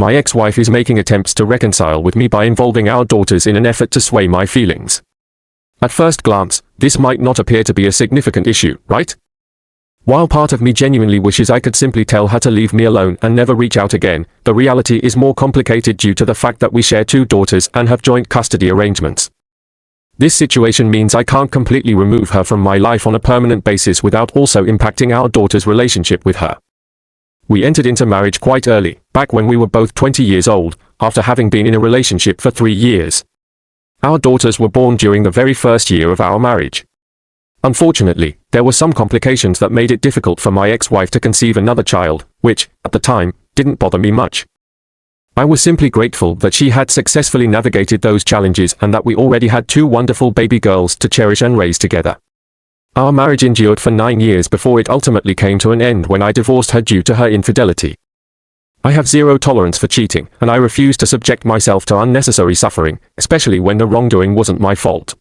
My ex-wife is making attempts to reconcile with me by involving our daughters in an effort to sway my feelings. At first glance, this might not appear to be a significant issue, right? While part of me genuinely wishes I could simply tell her to leave me alone and never reach out again, the reality is more complicated due to the fact that we share 2 daughters and have joint custody arrangements. This situation means I can't completely remove her from my life on a permanent basis without also impacting our daughter's relationship with her. We entered into marriage quite early, back when we were both 20 years old, after having been in a relationship for 3 years. Our daughters were born during the very first year of our marriage. Unfortunately, there were some complications that made it difficult for my ex-wife to conceive another child, which, at the time, didn't bother me much. I was simply grateful that she had successfully navigated those challenges and that we already had 2 wonderful baby girls to cherish and raise together. Our marriage endured for 9 years before it ultimately came to an end when I divorced her due to her infidelity. I have zero tolerance for cheating, and I refuse to subject myself to unnecessary suffering, especially when the wrongdoing wasn't my fault.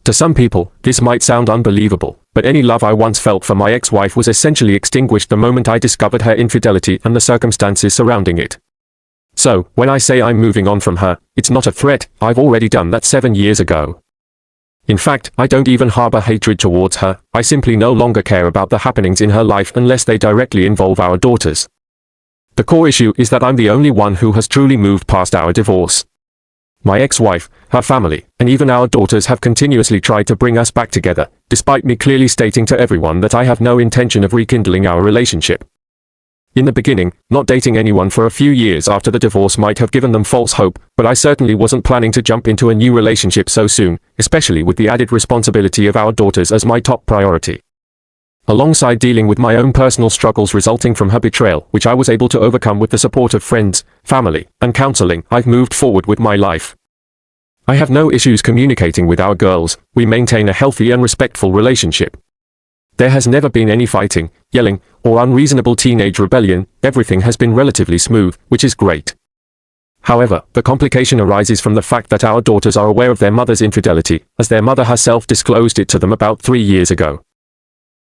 To some people, this might sound unbelievable, but any love I once felt for my ex-wife was essentially extinguished the moment I discovered her infidelity and the circumstances surrounding it. So, when I say I'm moving on from her, it's not a threat. I've already done that 7 years ago. In fact, I don't even harbor hatred towards her. I simply no longer care about the happenings in her life unless they directly involve our daughters. The core issue is that I'm the only one who has truly moved past our divorce. My ex-wife, her family, and even our daughters have continuously tried to bring us back together, despite me clearly stating to everyone that I have no intention of rekindling our relationship. In the beginning, not dating anyone for a few years after the divorce might have given them false hope, but I certainly wasn't planning to jump into a new relationship so soon, especially with the added responsibility of our daughters as my top priority. Alongside dealing with my own personal struggles resulting from her betrayal, which I was able to overcome with the support of friends, family, and counseling, I've moved forward with my life. I have no issues communicating with our girls. We maintain a healthy and respectful relationship. There has never been any fighting, yelling, or unreasonable teenage rebellion. Everything has been relatively smooth, which is great. However, the complication arises from the fact that our daughters are aware of their mother's infidelity, as their mother herself disclosed it to them about 3 years ago.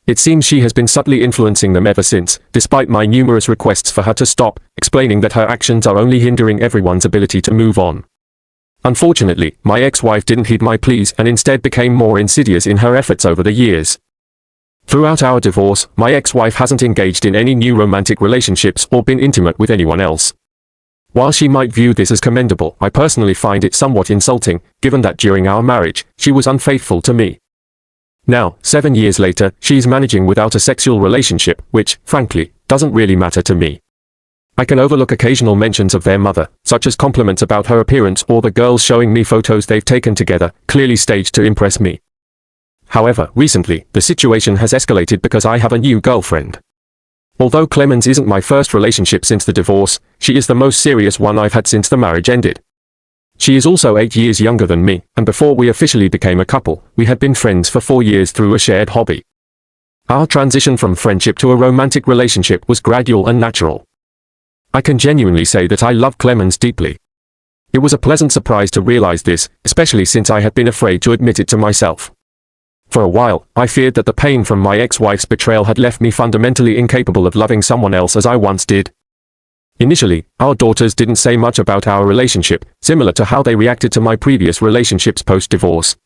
It seems she has been subtly influencing them ever since, despite my numerous requests for her to stop, explaining that her actions are only hindering everyone's ability to move on. Unfortunately, my ex-wife didn't heed my pleas and instead became more insidious in her efforts over the years. Throughout our divorce, my ex-wife hasn't engaged in any new romantic relationships or been intimate with anyone else. While she might view this as commendable, I personally find it somewhat insulting, given that during our marriage, she was unfaithful to me. Now, 7 years later, she is managing without a sexual relationship, which, frankly, doesn't really matter to me. I can overlook occasional mentions of their mother, such as compliments about her appearance or the girls showing me photos they've taken together, clearly staged to impress me. However, recently, the situation has escalated because I have a new girlfriend. Although Clemens isn't my first relationship since the divorce, she is the most serious one I've had since the marriage ended. She is also 8 years younger than me, and before we officially became a couple, we had been friends for 4 years through a shared hobby. Our transition from friendship to a romantic relationship was gradual and natural. I can genuinely say that I love Clemens deeply. It was a pleasant surprise to realize this, especially since I had been afraid to admit it to myself. For a while, I feared that the pain from my ex-wife's betrayal had left me fundamentally incapable of loving someone else as I once did. Initially, our daughters didn't say much about our relationship, similar to how they reacted to my previous relationships post-divorce.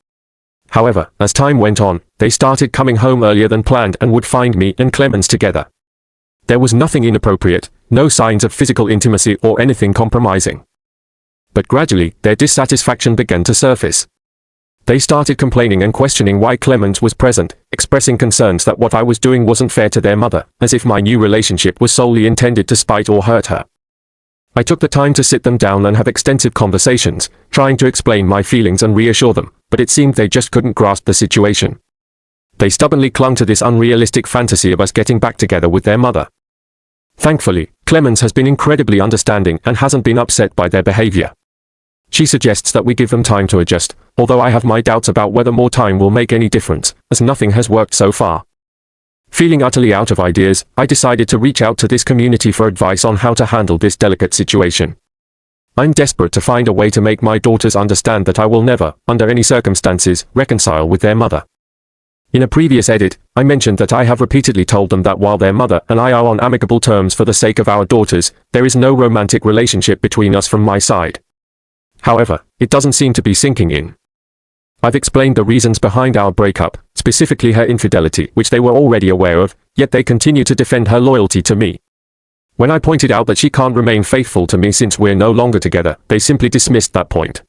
However, as time went on, they started coming home earlier than planned and would find me and Clemens together. There was nothing inappropriate, no signs of physical intimacy or anything compromising. But gradually, their dissatisfaction began to surface. They started complaining and questioning why Clemens was present, expressing concerns that what I was doing wasn't fair to their mother, as if my new relationship was solely intended to spite or hurt her. I took the time to sit them down and have extensive conversations, trying to explain my feelings and reassure them, but it seemed they just couldn't grasp the situation. They stubbornly clung to this unrealistic fantasy of us getting back together with their mother. Thankfully, Clemens has been incredibly understanding and hasn't been upset by their behavior. She suggests that we give them time to adjust, although I have my doubts about whether more time will make any difference, as nothing has worked so far. Feeling utterly out of ideas, I decided to reach out to this community for advice on how to handle this delicate situation. I'm desperate to find a way to make my daughters understand that I will never, under any circumstances, reconcile with their mother. In a previous edit, I mentioned that I have repeatedly told them that while their mother and I are on amicable terms for the sake of our daughters, there is no romantic relationship between us from my side. However, it doesn't seem to be sinking in. I've explained the reasons behind our breakup, specifically her infidelity, which they were already aware of, yet they continue to defend her loyalty to me. When I pointed out that she can't remain faithful to me since we're no longer together, they simply dismissed that point.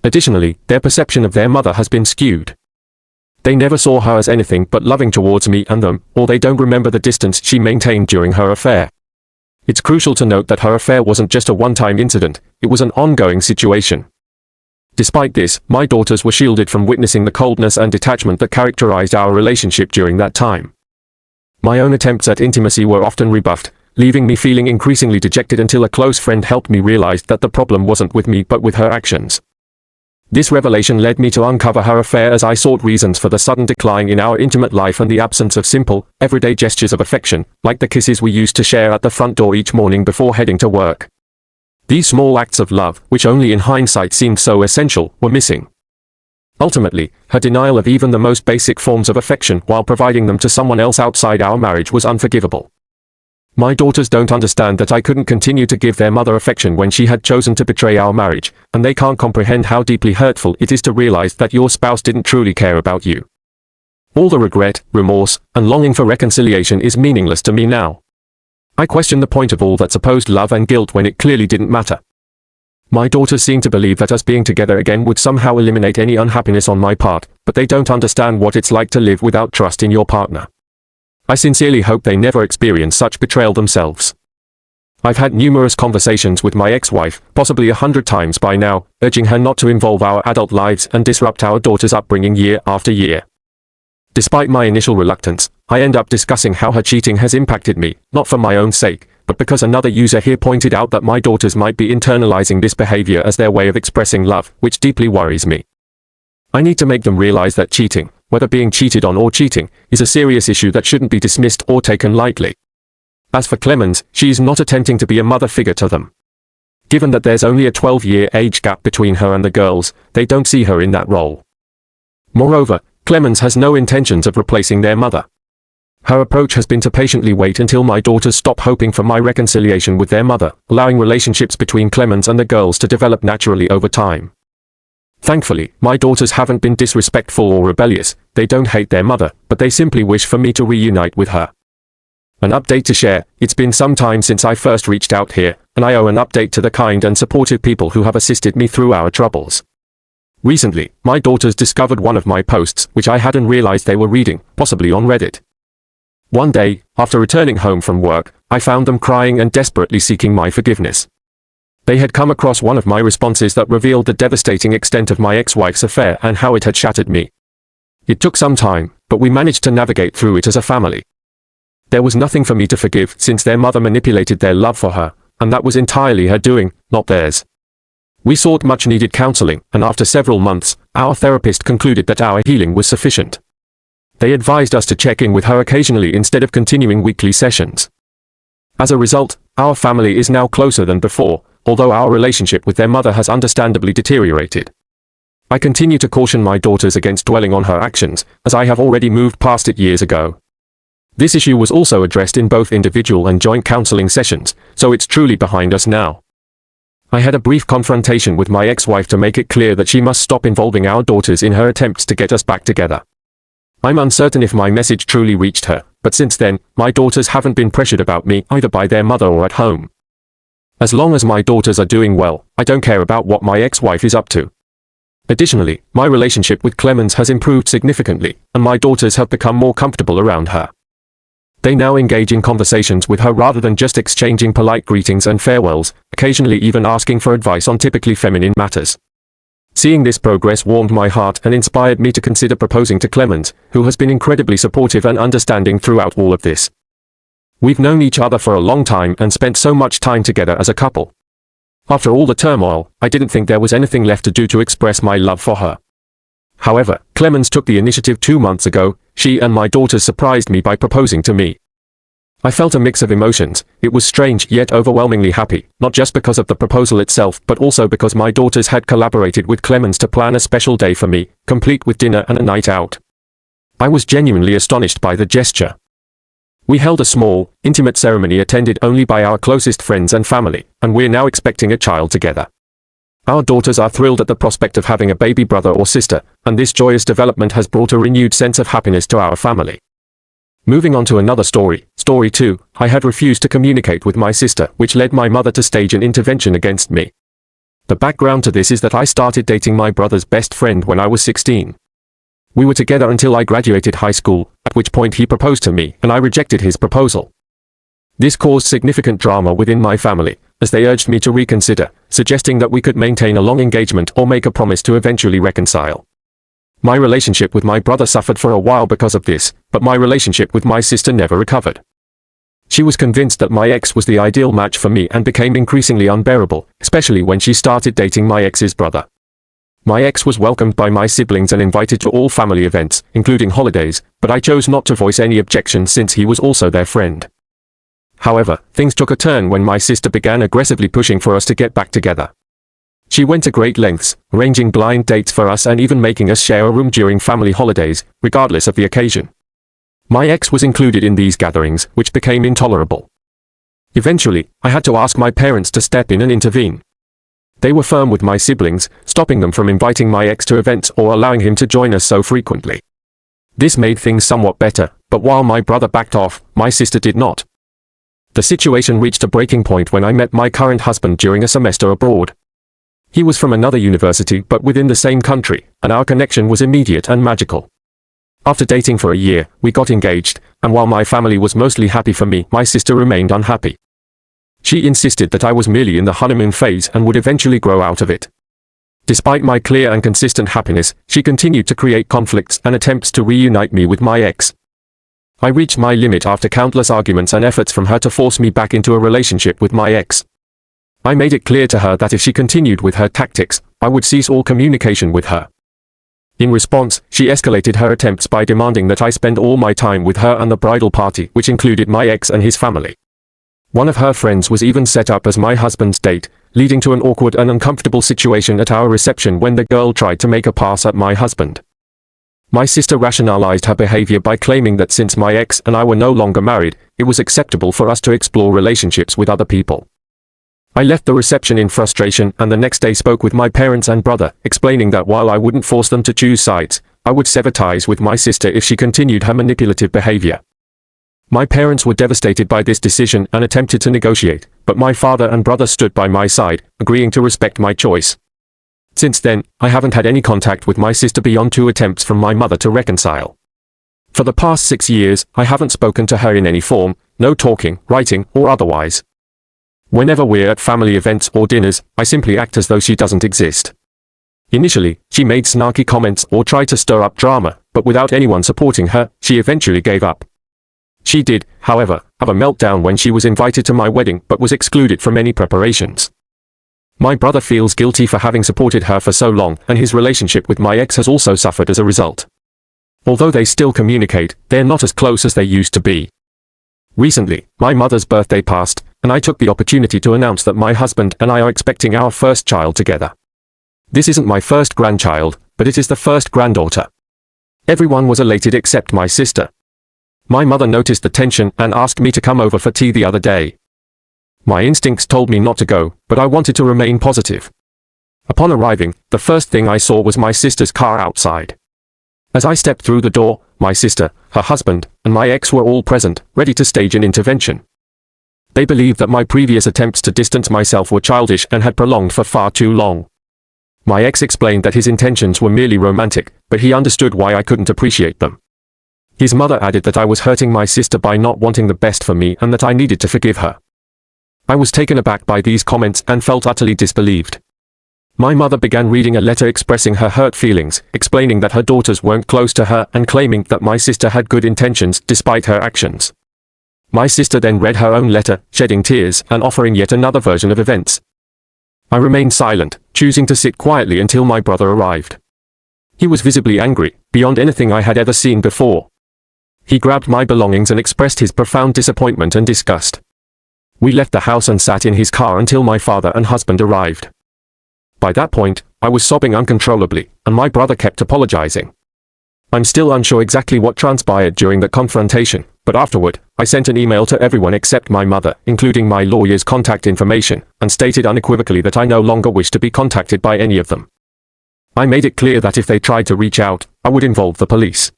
Additionally, their perception of their mother has been skewed. They never saw her as anything but loving towards me and them, or they don't remember the distance she maintained during her affair. It's crucial to note that her affair wasn't just a one-time incident, it was an ongoing situation. Despite this, my daughters were shielded from witnessing the coldness and detachment that characterized our relationship during that time. My own attempts at intimacy were often rebuffed, leaving me feeling increasingly dejected until a close friend helped me realize that the problem wasn't with me but with her actions. This revelation led me to uncover her affair as I sought reasons for the sudden decline in our intimate life and the absence of simple, everyday gestures of affection, like the kisses we used to share at the front door each morning before heading to work. These small acts of love, which only in hindsight seemed so essential, were missing. Ultimately, her denial of even the most basic forms of affection while providing them to someone else outside our marriage was unforgivable. My daughters don't understand that I couldn't continue to give their mother affection when she had chosen to betray our marriage, and they can't comprehend how deeply hurtful it is to realize that your spouse didn't truly care about you. All the regret, remorse, and longing for reconciliation is meaningless to me now. I question the point of all that supposed love and guilt when it clearly didn't matter. My daughters seem to believe that us being together again would somehow eliminate any unhappiness on my part, but they don't understand what it's like to live without trust in your partner. I sincerely hope they never experience such betrayal themselves. I've had numerous conversations with my ex-wife, possibly 100 times by now, urging her not to involve our adult lives and disrupt our daughter's upbringing year after year. Despite my initial reluctance, I end up discussing how her cheating has impacted me, not for my own sake, but because another user here pointed out that my daughters might be internalizing this behavior as their way of expressing love, which deeply worries me. I need to make them realize that cheating, whether being cheated on or cheating, is a serious issue that shouldn't be dismissed or taken lightly. As for Clemens, she is not attempting to be a mother figure to them. Given that there's only a 12-year age gap between her and the girls, they don't see her in that role. Moreover, Clemens has no intentions of replacing their mother. Her approach has been to patiently wait until my daughters stop hoping for my reconciliation with their mother, allowing relationships between Clemens and the girls to develop naturally over time. Thankfully, my daughters haven't been disrespectful or rebellious. They don't hate their mother, but they simply wish for me to reunite with her. An update to share: it's been some time since I first reached out here, and I owe an update to the kind and supportive people who have assisted me through our troubles. Recently, my daughters discovered one of my posts, which I hadn't realized they were reading, possibly on Reddit. One day, after returning home from work, I found them crying and desperately seeking my forgiveness. They had come across one of my responses that revealed the devastating extent of my ex-wife's affair and how it had shattered me. It took some time, but we managed to navigate through it as a family. There was nothing for me to forgive since their mother manipulated their love for her, and that was entirely her doing, not theirs. We sought much-needed counseling, and after several months, our therapist concluded that our healing was sufficient. They advised us to check in with her occasionally instead of continuing weekly sessions. As a result, our family is now closer than before, although our relationship with their mother has understandably deteriorated. I continue to caution my daughters against dwelling on her actions, as I have already moved past it years ago. This issue was also addressed in both individual and joint counseling sessions, so it's truly behind us now. I had a brief confrontation with my ex-wife to make it clear that she must stop involving our daughters in her attempts to get us back together. I'm uncertain if my message truly reached her, but since then, my daughters haven't been pressured about me either by their mother or at home. As long as my daughters are doing well, I don't care about what my ex-wife is up to. Additionally, my relationship with Clemens has improved significantly, and my daughters have become more comfortable around her. They now engage in conversations with her rather than just exchanging polite greetings and farewells, occasionally even asking for advice on typically feminine matters. Seeing this progress warmed my heart and inspired me to consider proposing to Clemens, who has been incredibly supportive and understanding throughout all of this. We've known each other for a long time and spent so much time together as a couple. After all the turmoil, I didn't think there was anything left to do to express my love for her. However, Clemens took the initiative 2 months ago. She and my daughters surprised me by proposing to me. I felt a mix of emotions. It was strange yet overwhelmingly happy, not just because of the proposal itself but also because my daughters had collaborated with Clemens to plan a special day for me, complete with dinner and a night out. I was genuinely astonished by the gesture. We held a small, intimate ceremony attended only by our closest friends and family, and we're now expecting a child together. Our daughters are thrilled at the prospect of having a baby brother or sister, and this joyous development has brought a renewed sense of happiness to our family. Moving on to another story, Story 2, I had refused to communicate with my sister, which led my mother to stage an intervention against me. The background to this is that I started dating my brother's best friend when I was 16. We were together until I graduated high school, at which point he proposed to me, and I rejected his proposal. This caused significant drama within my family, as they urged me to reconsider, suggesting that we could maintain a long engagement or make a promise to eventually reconcile. My relationship with my brother suffered for a while because of this, but my relationship with my sister never recovered. She was convinced that my ex was the ideal match for me and became increasingly unbearable, especially when she started dating my ex's brother. My ex was welcomed by my siblings and invited to all family events, including holidays, but I chose not to voice any objection since he was also their friend. However, things took a turn when my sister began aggressively pushing for us to get back together. She went to great lengths, arranging blind dates for us and even making us share a room during family holidays, regardless of the occasion. My ex was included in these gatherings, which became intolerable. Eventually, I had to ask my parents to step in and intervene. They were firm with my siblings, stopping them from inviting my ex to events or allowing him to join us so frequently. This made things somewhat better, but while my brother backed off, my sister did not. The situation reached a breaking point when I met my current husband during a semester abroad. He was from another university but within the same country, and our connection was immediate and magical. After dating for a year, we got engaged, and while my family was mostly happy for me, my sister remained unhappy. She insisted that I was merely in the honeymoon phase and would eventually grow out of it. Despite my clear and consistent happiness, she continued to create conflicts and attempts to reunite me with my ex. I reached my limit after countless arguments and efforts from her to force me back into a relationship with my ex. I made it clear to her that if she continued with her tactics, I would cease all communication with her. In response, she escalated her attempts by demanding that I spend all my time with her and the bridal party, which included my ex and his family. One of her friends was even set up as my husband's date, leading to an awkward and uncomfortable situation at our reception when the girl tried to make a pass at my husband. My sister rationalized her behavior by claiming that since my ex and I were no longer married, it was acceptable for us to explore relationships with other people. I left the reception in frustration and the next day spoke with my parents and brother, explaining that while I wouldn't force them to choose sides, I would sever ties with my sister if she continued her manipulative behavior. My parents were devastated by this decision and attempted to negotiate, but my father and brother stood by my side, agreeing to respect my choice. Since then, I haven't had any contact with my sister beyond 2 attempts from my mother to reconcile. For the past 6 years, I haven't spoken to her in any form, no talking, writing, or otherwise. Whenever we're at family events or dinners, I simply act as though she doesn't exist. Initially, she made snarky comments or tried to stir up drama, but without anyone supporting her, she eventually gave up. She did, however, have a meltdown when she was invited to my wedding but was excluded from any preparations. My brother feels guilty for having supported her for so long, and his relationship with my ex has also suffered as a result. Although they still communicate, they're not as close as they used to be. Recently, my mother's birthday passed, and I took the opportunity to announce that my husband and I are expecting our first child together. This isn't my first grandchild, but it is the first granddaughter. Everyone was elated except my sister. My mother noticed the tension and asked me to come over for tea the other day. My instincts told me not to go, but I wanted to remain positive. Upon arriving, the first thing I saw was my sister's car outside. As I stepped through the door, my sister, her husband, and my ex were all present, ready to stage an intervention. They believed that my previous attempts to distance myself were childish and had prolonged for far too long. My ex explained that his intentions were merely romantic, but he understood why I couldn't appreciate them. His mother added that I was hurting my sister by not wanting the best for me and that I needed to forgive her. I was taken aback by these comments and felt utterly disbelieved. My mother began reading a letter expressing her hurt feelings, explaining that her daughters weren't close to her and claiming that my sister had good intentions despite her actions. My sister then read her own letter, shedding tears and offering yet another version of events. I remained silent, choosing to sit quietly until my brother arrived. He was visibly angry, beyond anything I had ever seen before. He grabbed my belongings and expressed his profound disappointment and disgust. We left the house and sat in his car until my father and husband arrived. By that point, I was sobbing uncontrollably, and my brother kept apologizing. I'm still unsure exactly what transpired during the confrontation, but afterward, I sent an email to everyone except my mother, including my lawyer's contact information, and stated unequivocally that I no longer wish to be contacted by any of them. I made it clear that if they tried to reach out, I would involve the police.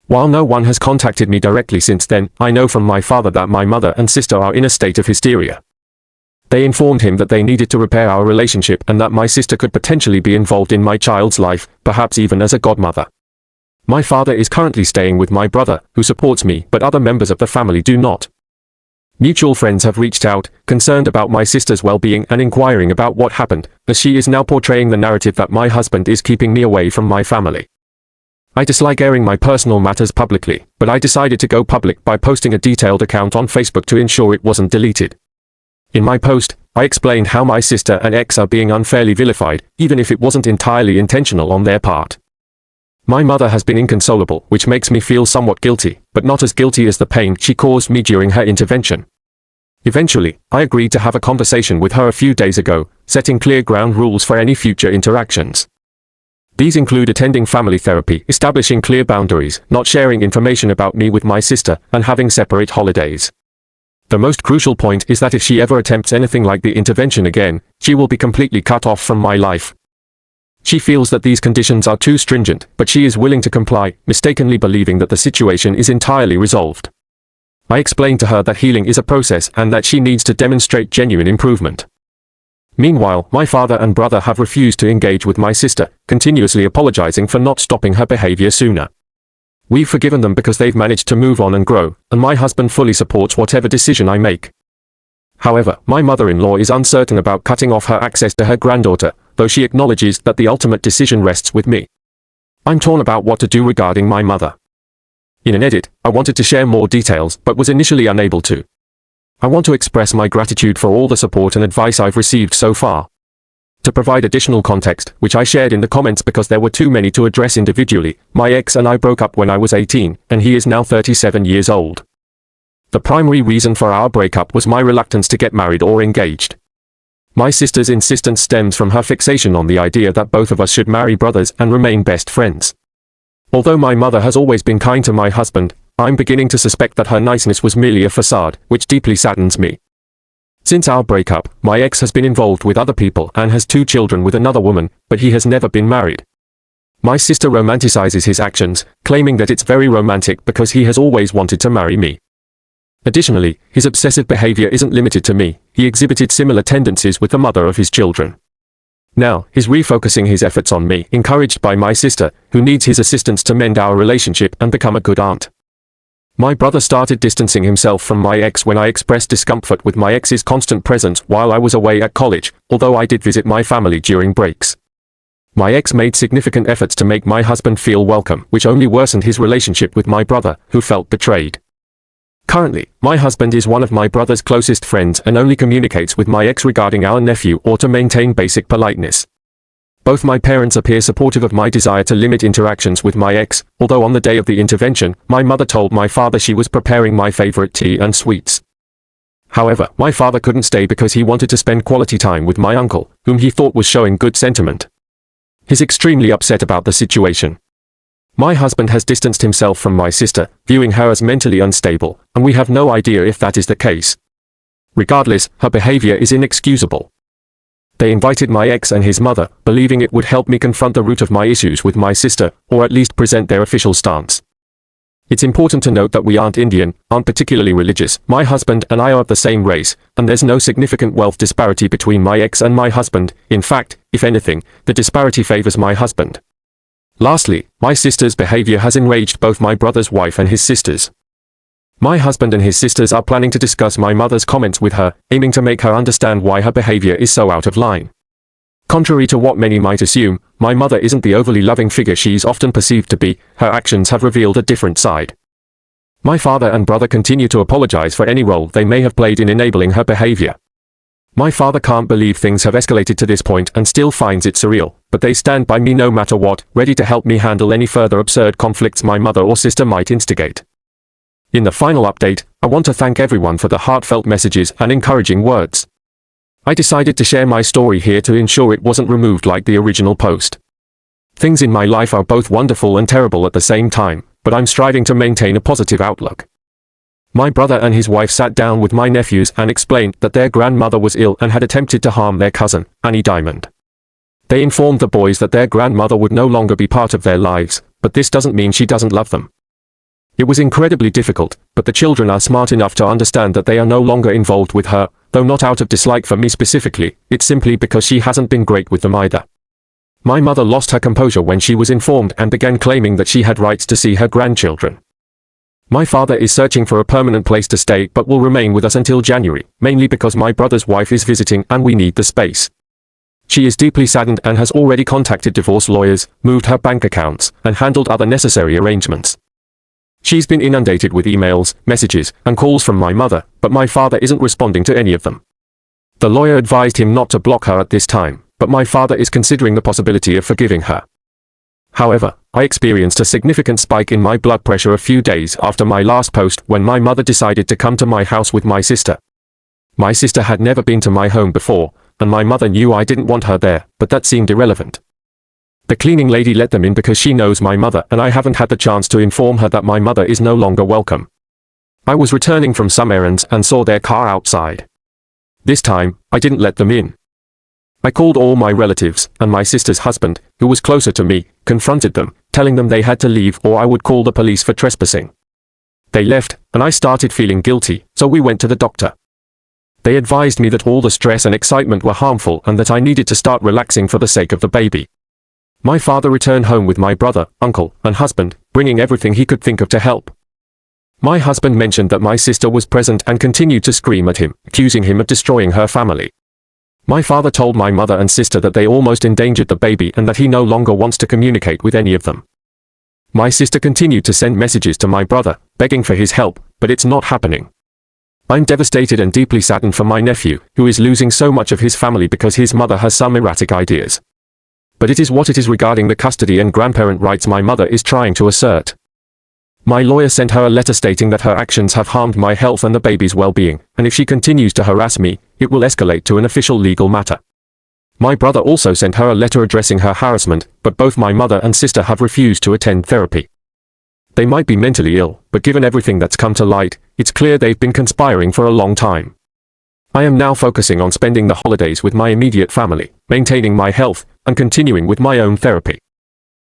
While no one has contacted me directly since then, I know from my father that my mother and sister are in a state of hysteria. They informed him that they needed to repair our relationship and that my sister could potentially be involved in my child's life, perhaps even as a godmother. My father is currently staying with my brother, who supports me, but other members of the family do not. Mutual friends have reached out, concerned about my sister's well-being and inquiring about what happened, as she is now portraying the narrative that my husband is keeping me away from my family. I dislike airing my personal matters publicly, but I decided to go public by posting a detailed account on Facebook to ensure it wasn't deleted. In my post, I explained how my sister and ex are being unfairly vilified, even if it wasn't entirely intentional on their part. My mother has been inconsolable, which makes me feel somewhat guilty, but not as guilty as the pain she caused me during her intervention. Eventually, I agreed to have a conversation with her a few days ago, setting clear ground rules for any future interactions. These include attending family therapy, establishing clear boundaries, not sharing information about me with my sister, and having separate holidays. The most crucial point is that if she ever attempts anything like the intervention again, she will be completely cut off from my life. She feels that these conditions are too stringent, but she is willing to comply, mistakenly believing that the situation is entirely resolved. I explained to her that healing is a process and that she needs to demonstrate genuine improvement. Meanwhile, my father and brother have refused to engage with my sister, continuously apologizing for not stopping her behavior sooner. We've forgiven them because they've managed to move on and grow, and my husband fully supports whatever decision I make. However, my mother-in-law is uncertain about cutting off her access to her granddaughter, though she acknowledges that the ultimate decision rests with me. I'm torn about what to do regarding my mother. In an edit, I wanted to share more details, but was initially unable to. I want to express my gratitude for all the support and advice I've received so far. To provide additional context, which I shared in the comments because there were too many to address individually, my ex and I broke up when I was 18, and he is now 37 years old. The primary reason for our breakup was my reluctance to get married or engaged. My sister's insistence stems from her fixation on the idea that both of us should marry brothers and remain best friends. Although my mother has always been kind to my husband, I'm beginning to suspect that her niceness was merely a facade, which deeply saddens me. Since our breakup, my ex has been involved with other people and has 2 children with another woman, but he has never been married. My sister romanticizes his actions, claiming that it's very romantic because he has always wanted to marry me. Additionally, his obsessive behavior isn't limited to me, he exhibited similar tendencies with the mother of his children. Now, he's refocusing his efforts on me, encouraged by my sister, who needs his assistance to mend our relationship and become a good aunt. My brother started distancing himself from my ex when I expressed discomfort with my ex's constant presence while I was away at college, although I did visit my family during breaks. My ex made significant efforts to make my husband feel welcome, which only worsened his relationship with my brother, who felt betrayed. Currently, my husband is one of my brother's closest friends and only communicates with my ex regarding our nephew or to maintain basic politeness. Both my parents appear supportive of my desire to limit interactions with my ex, although on the day of the intervention, my mother told my father she was preparing my favorite tea and sweets. However, my father couldn't stay because he wanted to spend quality time with my uncle, whom he thought was showing good sentiment. He's extremely upset about the situation. My husband has distanced himself from my sister, viewing her as mentally unstable, and we have no idea if that is the case. Regardless, her behavior is inexcusable. They invited my ex and his mother, believing it would help me confront the root of my issues with my sister, or at least present their official stance. It's important to note that we aren't Indian, aren't particularly religious, my husband and I are of the same race, and there's no significant wealth disparity between my ex and my husband. In fact, if anything, the disparity favors my husband. Lastly, my sister's behavior has enraged both my brother's wife and his sisters. My husband and his sisters are planning to discuss my mother's comments with her, aiming to make her understand why her behavior is so out of line. Contrary to what many might assume, my mother isn't the overly loving figure she's often perceived to be, her actions have revealed a different side. My father and brother continue to apologize for any role they may have played in enabling her behavior. My father can't believe things have escalated to this point and still finds it surreal, but they stand by me no matter what, ready to help me handle any further absurd conflicts my mother or sister might instigate. In the final update, I want to thank everyone for the heartfelt messages and encouraging words. I decided to share my story here to ensure it wasn't removed like the original post. Things in my life are both wonderful and terrible at the same time, but I'm striving to maintain a positive outlook. My brother and his wife sat down with my nephews and explained that their grandmother was ill and had attempted to harm their cousin, Annie Diamond. They informed the boys that their grandmother would no longer be part of their lives, but this doesn't mean she doesn't love them. It was incredibly difficult, but the children are smart enough to understand that they are no longer involved with her, though not out of dislike for me specifically, it's simply because she hasn't been great with them either. My mother lost her composure when she was informed and began claiming that she had rights to see her grandchildren. My father is searching for a permanent place to stay but will remain with us until January, mainly because my brother's wife is visiting and we need the space. She is deeply saddened and has already contacted divorce lawyers, moved her bank accounts, and handled other necessary arrangements. She's been inundated with emails, messages, and calls from my mother, but my father isn't responding to any of them. The lawyer advised him not to block her at this time, but my father is considering the possibility of forgiving her. However, I experienced a significant spike in my blood pressure a few days after my last post when my mother decided to come to my house with my sister. My sister had never been to my home before, and my mother knew I didn't want her there, but that seemed irrelevant. The cleaning lady let them in because she knows my mother and I haven't had the chance to inform her that my mother is no longer welcome. I was returning from some errands and saw their car outside. This time, I didn't let them in. I called all my relatives, and my sister's husband, who was closer to me, confronted them, telling them they had to leave or I would call the police for trespassing. They left, and I started feeling guilty, so we went to the doctor. They advised me that all the stress and excitement were harmful and that I needed to start relaxing for the sake of the baby. My father returned home with my brother, uncle, and husband, bringing everything he could think of to help. My husband mentioned that my sister was present and continued to scream at him, accusing him of destroying her family. My father told my mother and sister that they almost endangered the baby and that he no longer wants to communicate with any of them. My sister continued to send messages to my brother, begging for his help, but it's not happening. I'm devastated and deeply saddened for my nephew, who is losing so much of his family because his mother has some erratic ideas. But it is what it is regarding the custody and grandparent rights my mother is trying to assert. My lawyer sent her a letter stating that her actions have harmed my health and the baby's well-being, and if she continues to harass me, it will escalate to an official legal matter. My brother also sent her a letter addressing her harassment, but both my mother and sister have refused to attend therapy. They might be mentally ill, but given everything that's come to light, it's clear they've been conspiring for a long time. I am now focusing on spending the holidays with my immediate family, maintaining my health, and continuing with my own therapy.